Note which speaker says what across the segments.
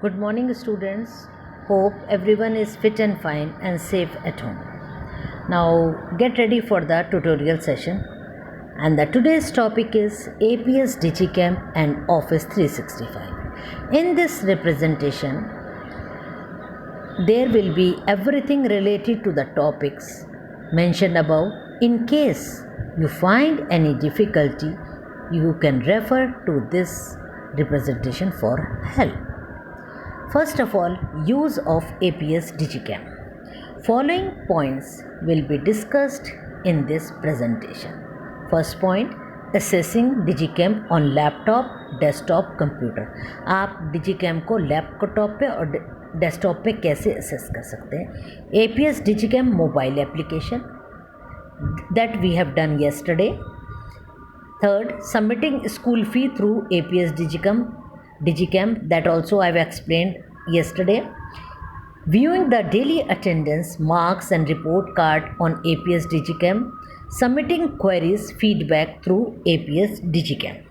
Speaker 1: Good morning, students. Hope everyone is fit and fine and safe at home. Now, get ready for the tutorial session. And the today's topic is APS Digicam and Office 365. In this representation, there will be everything related to the topics mentioned above. In case you find any difficulty, you can refer to this representation for help. First of all, use of APS Digicam. Following points will be discussed in this presentation. First point, assessing Digicam on laptop, desktop, computer. आप Digicam को laptop पे और desktop पे कैसे assess कर सकते हैं? APS Digicam mobile application that we have done yesterday. Third, submitting school fee through APS Digicam that also I have explained yesterday. Viewing the daily attendance, marks and report card on APS Digicam. Submitting queries, feedback through APS Digicam.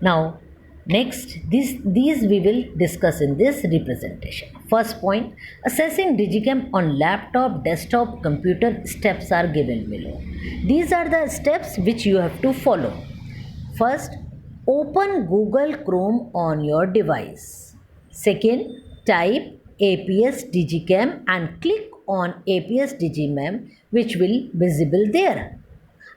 Speaker 1: Now, next, these we will discuss in this representation. First point, assessing Digicam on laptop, desktop, computer. Steps are given below. These are the steps which you have to follow. First, open Google Chrome on your device. Second, type APS Digicam and click on APS Digicam which will visible there.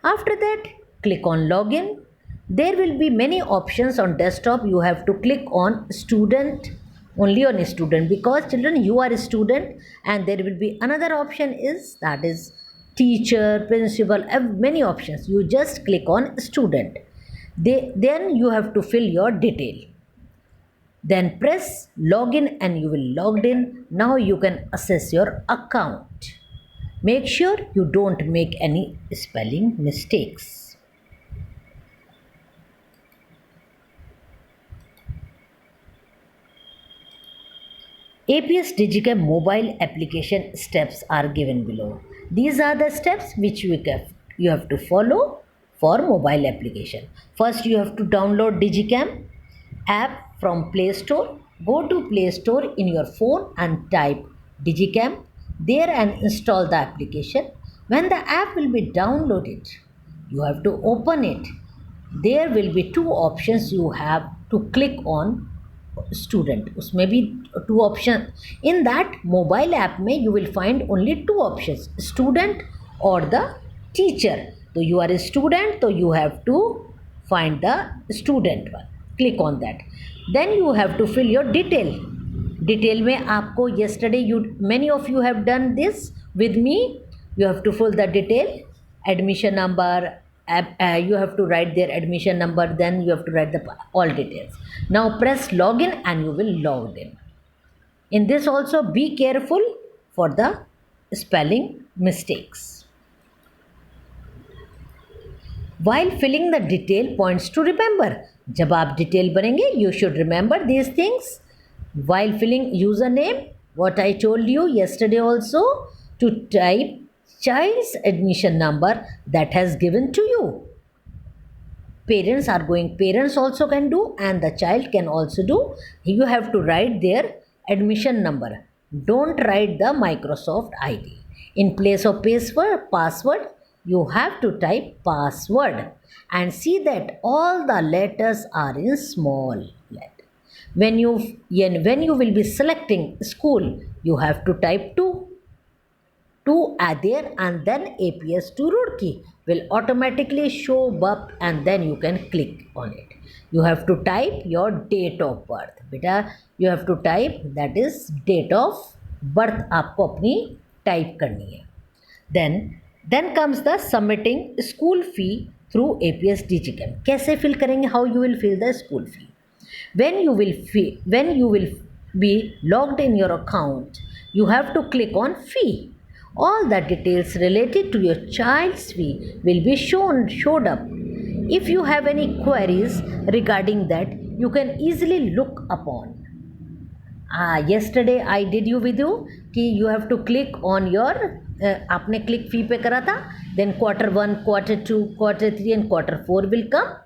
Speaker 1: After that, click on login. There will be many options on desktop. You have to click on student, only on student, because children, you are a student, and there will be another option is that is teacher, principal, many options. You just click on student. Then you have to fill your detail. Then press login and you will logged in. Now you can access your account. Make sure you don't make any spelling mistakes. APS Digicam mobile application steps are given below. These are the steps which you have to follow for mobile application. First, you have to download Digicam app from Play Store. Go to Play Store in your phone and type Digicam there and install the application. When the app will be downloaded, you have to open it. There will be two options you have to click on student. उसमें भी two options. In that mobile app में you will find only two options, student or the teacher. So you are a student, so you have to find the student one. Click on that. Then you have to fill your detail. Detail में आपको yesterday many of you have done this with me. You have to fill the detail, admission number. You have to write their admission number. Then you have to write the all details. Now press login and you will log in. In this also be careful for the spelling mistakes. While filling the detail points to remember. जब आप detail भरेंगे you should remember these things. While filling username, what I told you yesterday also, to type child's admission number that has given to you. Parents also can do and the child can also do. You have to write their admission number. Don't write the Microsoft ID. In place of password, you have to type password and see that all the letters are in small letter. When you will be selecting school, you have to type 2 there and then APS to Roorkee will automatically show up and then you can click on it. You have to type your date of birth. Beta, you have to type that is date of birth आपको अपनी type करनी है. Then comes the submitting school fee through APS Digicam. कैसे fill करेंगे? How you will fill the school fee? When you will be logged in your account, you have to click on fee. All the details related to your child's fee will be showed up. If you have any queries regarding that, you can easily look upon. Yesterday I did you with you कि you have to click on your आपने click fee पे करा था, then quarter 1, quarter 2, quarter 3 and quarter 4 will come,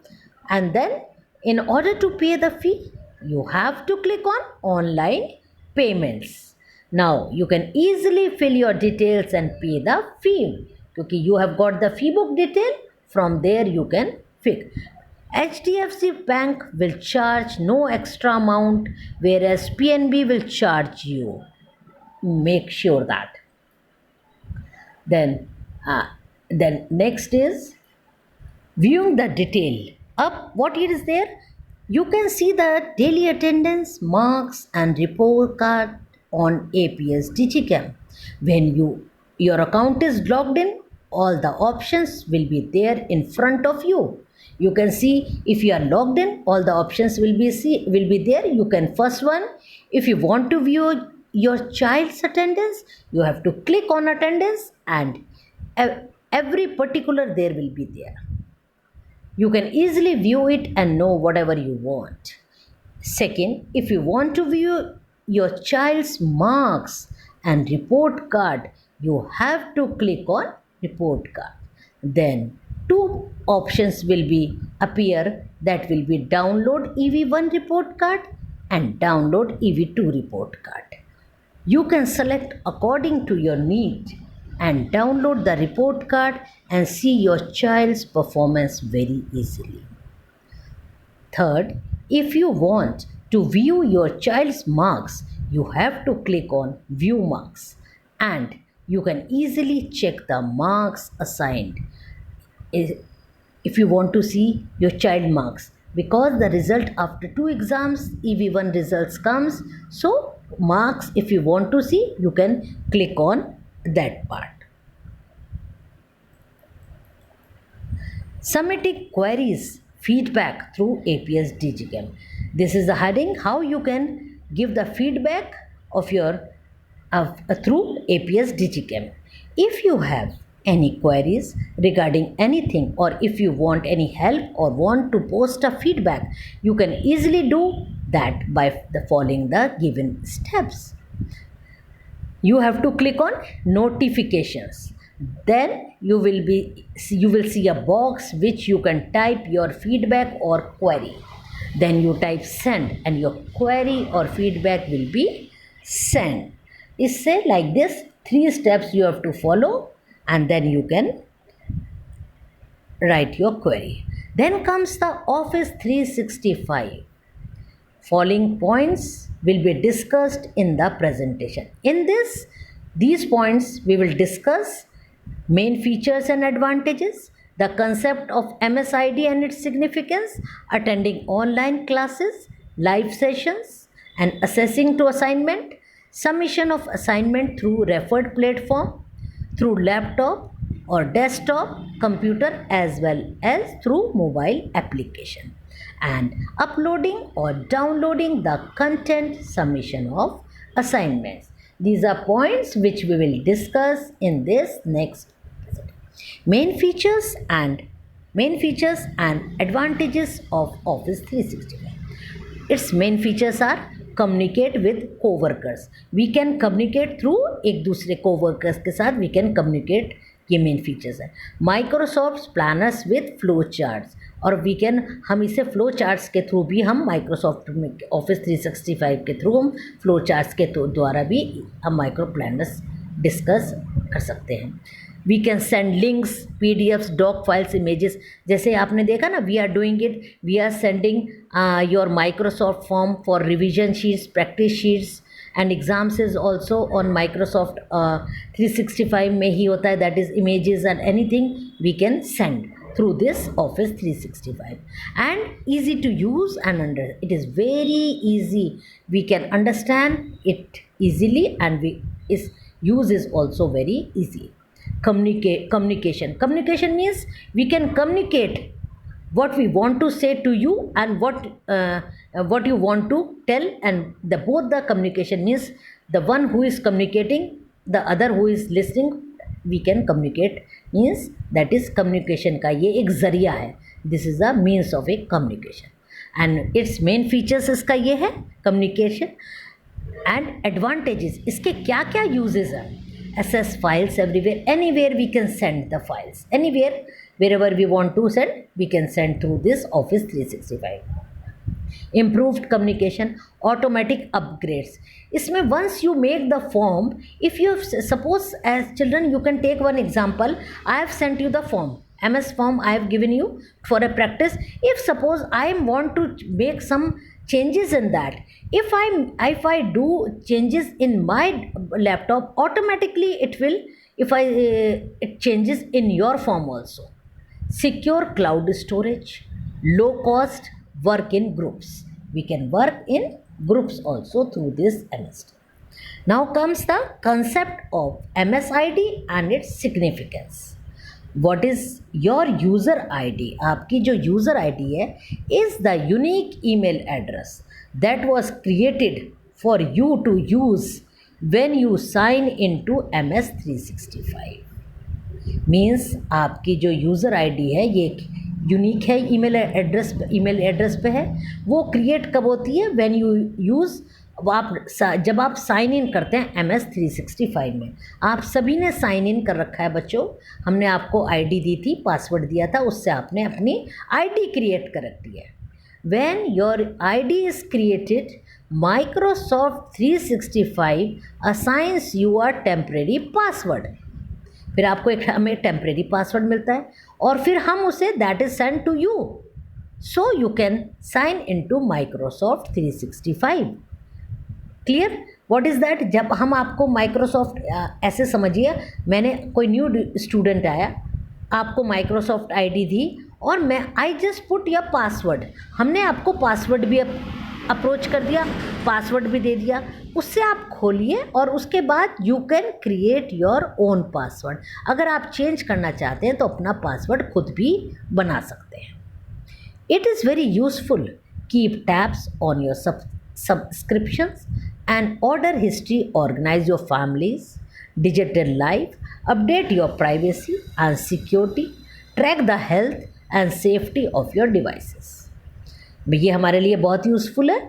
Speaker 1: and then in order to pay the fee you have to click on online payments. Now you can easily fill your details and pay the fee. Because you have got the fee book detail, from there you can fix. HDFC Bank will charge no extra amount, whereas PNB will charge you. Make sure that. Then, then next is viewing the detail. Up, what it is there? You can see the daily attendance, marks, and report card on APS Digicam. When your account is logged in, all the options will be there in front of you. You can see if you are logged in, all the options will be there. You can first one, if you want to view your child's attendance, you have to click on attendance, and every particular there will be there. You can easily view it and know whatever you want. Second, if you want to view your child's marks and report card, you have to click on report card. Then two options will be appear, that will be download EV1 report card and download EV2 report card. You can select according to your need and download the report card and see your child's performance very easily. Third, if you want to view your child's marks, you have to click on view marks, and you can easily check the marks assigned. If you want to see your child marks, because the result after two exams EV1 results comes, so marks, if you want to see, you can click on that part. Submitting queries feedback through APS Digicam. This is the heading how you can give the feedback of your through APS Digicam. If you have any queries regarding anything, or if you want any help or want to post a feedback, you can easily do that by following the given steps. You have to click on notifications. Then you will see a box which you can type your feedback or query. Then you type send, and your query or feedback will be sent. It's say like this, 3 steps you have to follow, and then you can write your query. Then comes the Office 365. Following points will be discussed in the presentation. In these points we will discuss main features and advantages, the concept of MSID and its significance, attending online classes, live sessions, and assessing to assignment, submission of assignment through referred platform, through laptop or desktop computer, as well as through mobile application, and uploading or downloading the content, submission of assignments. These are points which we will discuss in this next episode. Main features and advantages of Office 365. Its main features are communicate with co-workers. We can communicate through एक दूसरे co-workers के साथ we can communicate. ये main features है. Microsoft planners with flow charts, और we can, हम इसे flow charts के थ्रू भी हम माइक्रोसॉफ्ट में ऑफिस 365 के थ्रू हम फ्लो चार्ट्स के द्वारा भी हम माइक्रो प्लानर्स डिस्कस कर सकते हैं. We can send links, PDFs, doc files, images. जैसे आपने देखा ना, we are doing it, we are sending your Microsoft form for revision sheets, practice sheets and exams is also on Microsoft 365 में ही होता है. that is images and anything we can send through this Office 365, and easy to use and it is very easy. We can understand it easily, and use is also very easy. Communication means we can communicate what we want to say to you and what you want to tell, and both the communication means the one who is communicating, the other who is listening, we can communicate, means that is communication का ये एक ज़रिया है. This is the means of a communication, and its main features इसका ये है communication. and advantages, इसके क्या क्या uses हैं? Access files everywhere, anywhere we can send the files, anywhere, wherever we want to send, we can send through this Office 365. improved communication, automatic upgrades. इसमें once you make the form, if you suppose as children, you can take one example. I have sent you the form, MS form I have given you for a practice. If suppose I want to make some changes in that, if I do changes in my laptop, automatically it will, if I it changes in your form also. Secure cloud storage, low cost, work in groups. We can work in groups also through this MSD. Now comes the concept of MSID and its significance. What is your user ID? आपकी जो user ID है is the unique email address that was created for you to use when you sign into MS 365. Means आपकी जो user ID है ये unique है, email address पे है. वो क्रिएट कब होती है? व्हेन यू यूज़, जब आप साइन इन करते हैं MS 365 में. आप सभी ने साइन इन कर रखा है बच्चों. हमने आपको आईडी दी थी, पासवर्ड दिया था, उससे आपने अपनी आईडी क्रिएट कर रखी है. When your ID is created, Microsoft 365 assigns your temporary password. फिर आपको एक हमें टेम्परेरी पासवर्ड मिलता है और फिर हम उसे that is send to you, so you can sign in to Microsoft 365. Clear? What is that? जब हम आपको माइक्रोसॉफ्ट, ऐसे समझिए मैंने कोई न्यू स्टूडेंट आया, आपको माइक्रोसॉफ्ट आईडी दी और मैं I just put your password. हमने आपको पासवर्ड भी अप्रोच कर दिया, पासवर्ड भी दे दिया. उससे आप खोलिए और उसके बाद you can create your own password. अगर आप चेंज करना चाहते हैं तो अपना पासवर्ड खुद भी बना सकते हैं. It is very useful. Keep tabs on your subscriptions and order history, organize your family's digital life, update your privacy and security, track the health and safety of your devices. ये हमारे लिए बहुत useful है.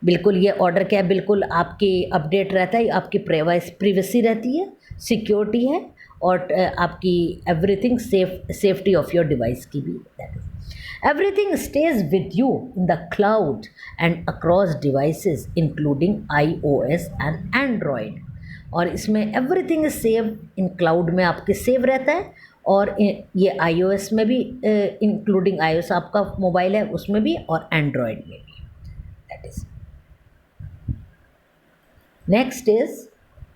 Speaker 1: बिल्कुल ये order क्या है, बिल्कुल आपकी अपडेट रहता है, आपकी प्राइवेसी रहती है, सिक्योरिटी है और आपकी everything safety of your device की भी. That is everything stage with you in the cloud and across devices including iOS and Android. और इसमें everything is save in cloud में आपके सेव रहता है और ये iOS में भी, इंक्लूडिंग iOS आपका मोबाइल है उसमें भी और एंड्रॉयड में भी. That is. Next is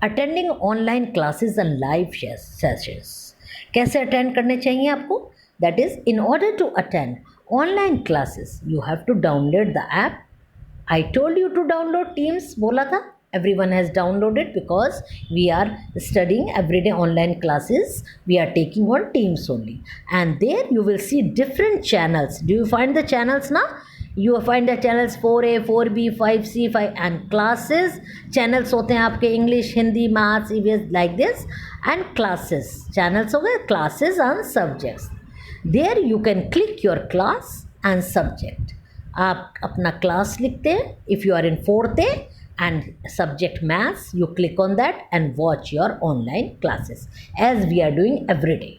Speaker 1: attending online classes and live sessions. कैसे अटेंड करने चाहिए आपको? That is, in order to attend online classes you have to download the app. I told you to download Teams, बोला था. Everyone has downloaded because we are studying everyday online classes. We are taking on Teams only, and there you will see different channels. Do you find the channels now? You will find the channels 4A, 4B, 5C, 5 and classes. Channels होते हैं आपके English, Hindi, Maths, EVS like this, and classes. Channels हो गए classes and subjects. There you can click your class and subject. आप अपना class लिखते हैं. If you are in 4th A and subject maths, you click on that and watch your online classes as we are doing every day.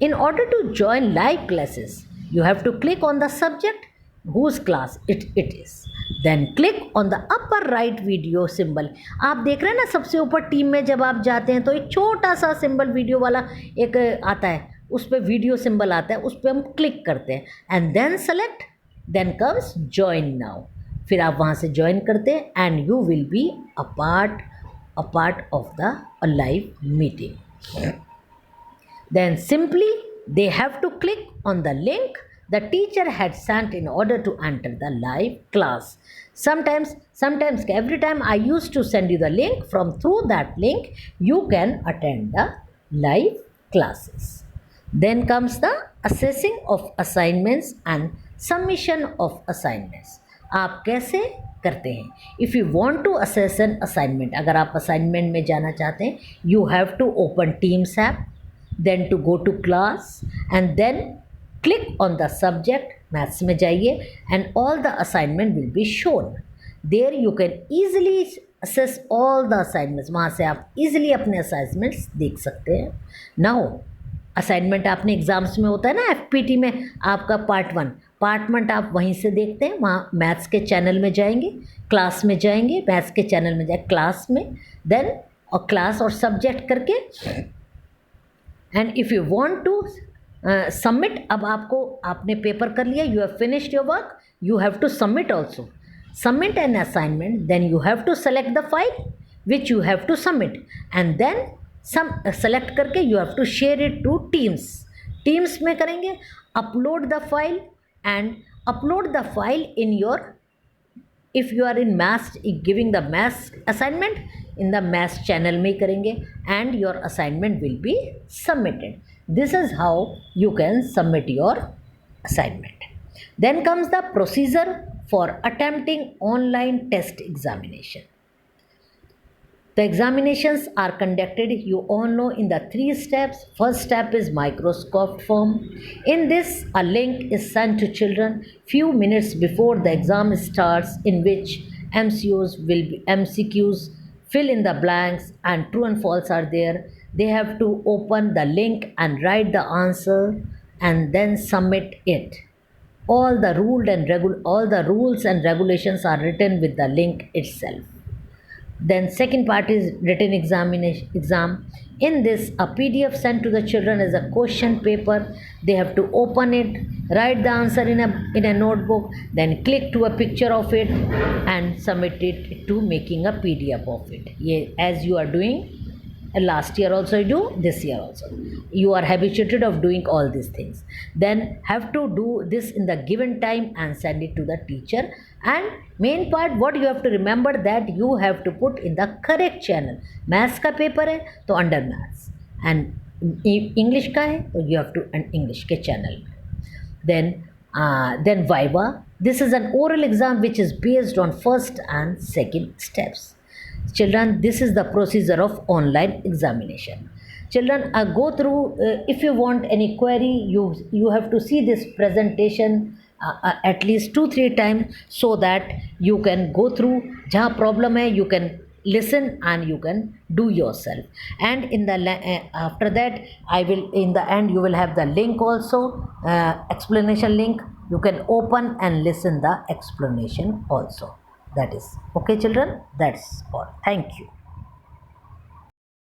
Speaker 1: In order to join live classes, you have to click on the subject whose class it is. Then click on the upper right video symbol. आप देख रहे हैं ना सबसे ऊपर team में जब आप जाते हैं तो एक छोटा सा सिंबल वीडियो वाला एक आता है, उस पर वीडियो सिंबल आता है, उस पर हम क्लिक करते हैं and then select, then comes join now. फिर आप वहाँ से ज्वाइन करते हैं and you will be a part of the live meeting. Then simply they have to click on the link the teacher had sent in order to enter the live class. Sometimes every time I used to send you the link, from through that link you can attend the live classes. Then comes the assessing of assignments and submission of assignments. आप कैसे करते हैं? If you want to assess an assignment, अगर आप assignment में जाना चाहते हैं, you have to open Teams app, then to go to class and then click on the subject, maths में जाइए and all the assignment will be shown. There you can easily assess all the assignments. वहाँ से आप easily अपने assignments देख सकते हैं. Now assignment आपने एग्ज़ाम्स में होता है ना, FPT में आपका पार्ट कंपार्टमेंट आप वहीं से देखते हैं, वहाँ मैथ्स के चैनल में जाएंगे, क्लास में जाएंगे, मैथ्स के चैनल में जाए क्लास में, देन और क्लास और सब्जेक्ट करके, and if you want to submit, अब आपने पेपर कर लिया, you have finished your work, you have to submit also. Submit an assignment, then you have to select the file which you have to submit, and then select करके you have to share it to teams में करेंगे, upload the file and upload the file in your, if you are in maths, giving the maths assignment, in the maths channel में करेंगे, and your assignment will be submitted. This is how you can submit your assignment. Then comes the procedure for attempting online test examination. The examinations are conducted, you all know, in the 3 steps. First step is Microsoft form. In this, a link is sent to children few minutes before the exam starts, in which MCQs, fill in the blanks, and true and false are there. They have to open the link and write the answer and then submit it. All the rules and regulations are written with the link itself. Then second part is written exam. In this, a PDF sent to the children as a question paper. They have to open it, write the answer in a notebook, then click to a picture of it and submit it to making a PDF of it. As you are doing last year also, you do this year also, you are habituated of doing all these things. Then have to do this in the given time and send it to the teacher. And main part, what you have to remember, that you have to put in the correct channel. Maths का paper है तो under maths, and English का है तो you have to English के channel में. Then Viva. This is an oral exam which is based on first and second steps. Children, this is the procedure of online examination. Children, go through, if you want any query, you have to see this presentation at least 2-3 times, so that you can go through. Jahan problem hai, you can listen and you can do yourself. And in the after that, in the end you will have the link also, explanation link. You can open and listen the explanation also. That is okay, children. That's all. Thank you.